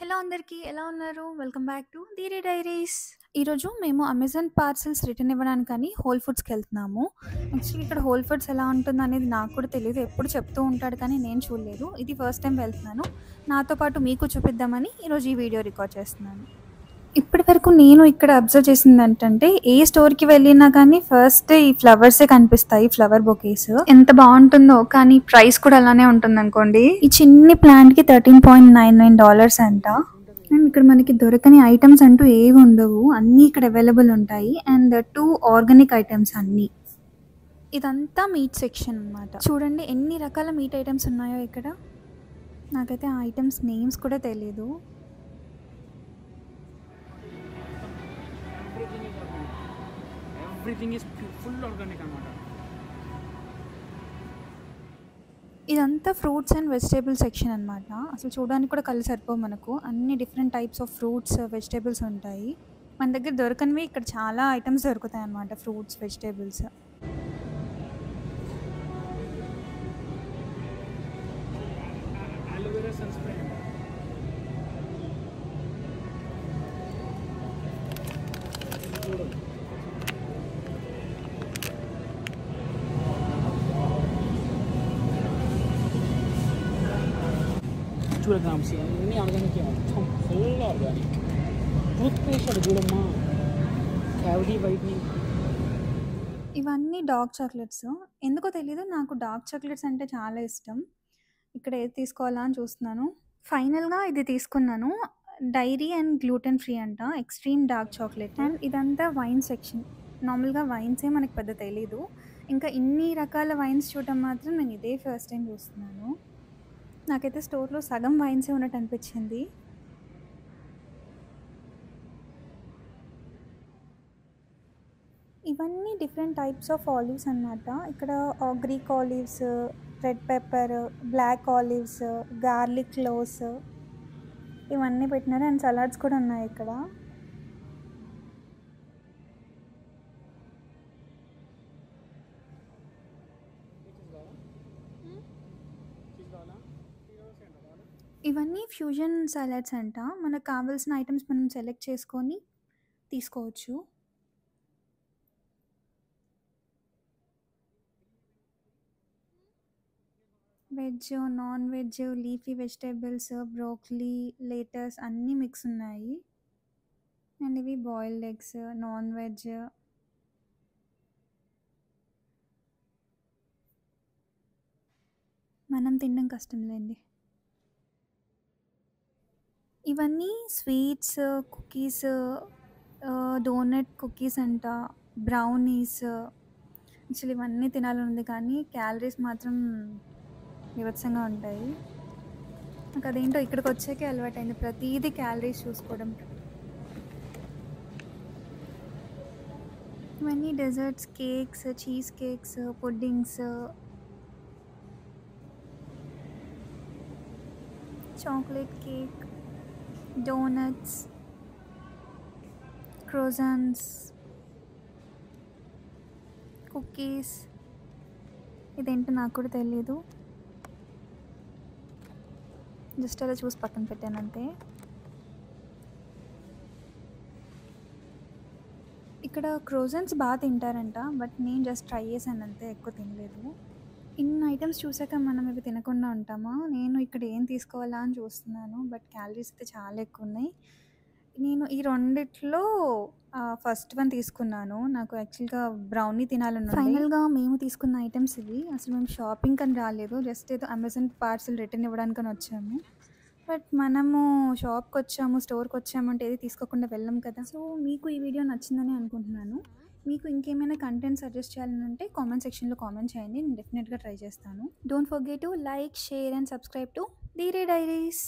Hello అందరికీ ఎలా ఉన్నారు? Welcome back to Dheere Diaries. ఈరోజు మేము అమెజాన్ పార్సెల్స్ రిటర్న్ ఇవ్వడానికని హోల్ ఫుడ్స్‌కెళ్తున్నాము. యాక్చువల్లీ ఇక్కడ హోల్ ఫుడ్స్ ఎలా ఉంటుందనేది నాకు కూడా తెలీదు. ఎప్పుడు చెప్తూ ఉంటాడు కానీ నేను చూడలేదు. ఇది ఫస్ట్ టైమ్ వెళ్తున్నాను. నాతో పాటు మీకు చూపిద్దామని ఈరోజు ఈ వీడియో రికార్డ్ చేస్తున్నాను. ఇప్పటివరకు నేను ఇక్కడ అబ్జర్వ్ చేసిందేంటంటే, ఏ స్టోర్‌కి వెళ్ళినా కానీ ఫస్ట్ ఈ ఫ్లవర్సే కనిపిస్తాయి. Flower bouquets. ఎంత బావుంటుందో, కానీ ప్రైస్ కూడా అలానే ఉంటుందనుకోండి. ఈ చిన్ని ప్లాంట్‌కి $13.99 అంట. అండ్ ఇక్కడ మనకి దొరకని ఐటమ్స్ అంటూ ఏవి ఉండవు. అన్నీ ఇక్కడ అవైలబుల్ ఉంటాయి. అండ్ 2 ఆర్గానిక్ ఐటమ్స్ అన్నీ. ఇదంతా మీట్ సెక్షన్ అన్నమాట. చూడండి ఎన్ని రకాల మీట్ ఐటమ్స్ ఉన్నాయో ఇక్కడ. నాకైతే ఆ ఐటమ్స్ నేమ్స్ కూడా తెలీదు. Everything is full organic అన్నమాట. ఇదంతా ఫ్రూట్స్ అండ్ వెజిటేబుల్ సెక్షన్ అనమాట. అసలు చూడడానికి కూడా కళ్ళు సరిపోవు మనకు. అన్ని different types of fruits, vegetables ఉంటాయి. మన దగ్గర దొరకనివి ఇక్కడ చాలా ఐటమ్స్ దొరుకుతాయి అన్నమాట. Fruits, vegetables. Aloe vera sun spray చూడగ్రామ్స్ అన్నీ ఆర్గానిక్, మొత్తం ఫుల్ ఆర్గానిక్. టూత్ పేస్ట్ అది చూడమ్మా, క్యావిటీ వైట్నింగ్. ఇవన్నీ డార్క్ చాక్లెట్స్. ఎందుకో తెలీదు, నాకు డార్క్ చాక్లెట్స్ అంటే చాలా ఇష్టం. ఇక్కడ ఏది తీసుకోవాలా అని చూస్తున్నాను. ఫైనల్‌గా ఇది తీసుకున్నాను. డైరీ అండ్ గ్లూటెన్ ఫ్రీ అంట. Extreme dark chocolate. అండ్ ఇదంతా వైన్ సెక్షన్. నార్మల్‌గా వైన్సే మనకు పెద్ద తెలీదు. ఇంకా ఇన్ని రకాల వైన్స్ చూడటం మాత్రం నేను ఇదే ఫస్ట్ టైం చూస్తున్నాను. నాకైతే స్టోర్‌లో సగం వైన్సే ఉన్నట్టు అనిపించింది. ఇవన్నీ డిఫరెంట్ టైప్స్ ఆఫ్ ఆలివ్స్ అన్నమాట. ఇక్కడ Greek olives, red pepper, black olives, garlic cloves ఇవన్నీ పెట్టినారు. అండ్ సలాడ్స్ కూడా ఉన్నాయి ఇక్కడ. ఇవన్నీ ఫ్యూజన్ సలాడ్స్ అంట. మనకు కావాల్సిన ఐటమ్స్ మనం సెలెక్ట్ చేసుకొని తీసుకోవచ్చు. Veg, non veg, leafy vegetables, broccoli, let's అన్నీ మిక్స్ ఉన్నాయి. అండ్ ఇవి బాయిల్డ్ ఎగ్స్, నాన్ వెజ్. మనం తినడం కష్టం లేండి. ఇవన్నీ స్వీట్స్, కుకీస్, డోనట్ కుకీస్ అంట, బ్రౌనీస్. యాక్చువల్లీ ఇవన్నీ తినాలని ఉంది కానీ క్యాలరీస్ మాత్రం వివత్సంగా ఉంటాయి. నాకు అదేంటో ఇక్కడికి వచ్చాకే అలవాటైంది, ప్రతిదీ క్యాలరీస్ చూసుకోవడం. ఇవన్నీ desserts, cakes, cheese cakes, puddings, chocolate cake, donuts, croissants, cookies. ఇదేంటో నాకు కూడా తెలీదు. జస్ట్ అలా చూసి పక్కన పెట్టాను అంతే. ఇక్కడ క్రోజన్స్ బాగా తింటారంట, బట్ నేను జస్ట్ ట్రై చేశాను అంతే, ఎక్కువ తినలేదు. ఇన్ని ఐటమ్స్ చూసాక మనం ఇవి తినకుండా ఉంటామా? నేను ఇక్కడ ఏం తీసుకోవాలా అని చూస్తున్నాను, బట్ క్యాలరీస్ అయితే చాలా ఎక్కువ ఉన్నాయి. నేను ఈ రెండిట్లో ఫస్ట్ వన్ తీసుకున్నాను. నాకు యాక్చువల్గా బ్రౌనీ తినాలని. ఫైనల్గా మేము తీసుకున్న ఐటమ్స్ ఇవి. అసలు మేము షాపింగ్ అని రాలేదు, జస్ట్ ఏదో అమెజాన్ పార్సల్ రిటర్న్ ఇవ్వడానికని వచ్చాము. బట్ మనము షాప్కి వచ్చాము, స్టోర్కి వచ్చాము అంటే ఏది తీసుకోకుండా వెళ్ళాం కదా. సో మీకు ఈ వీడియో నచ్చిందని అనుకుంటున్నాను. మీకు ఇంకేమైనా కంటెంట్ సజెస్ట్ చేయాలని ఉంటే కామెంట్ సెక్షన్లో కామెంట్ చేయండి. నేను డెఫినెట్గా ట్రై చేస్తాను. Don't forget to like, share and subscribe to Dheere diaries.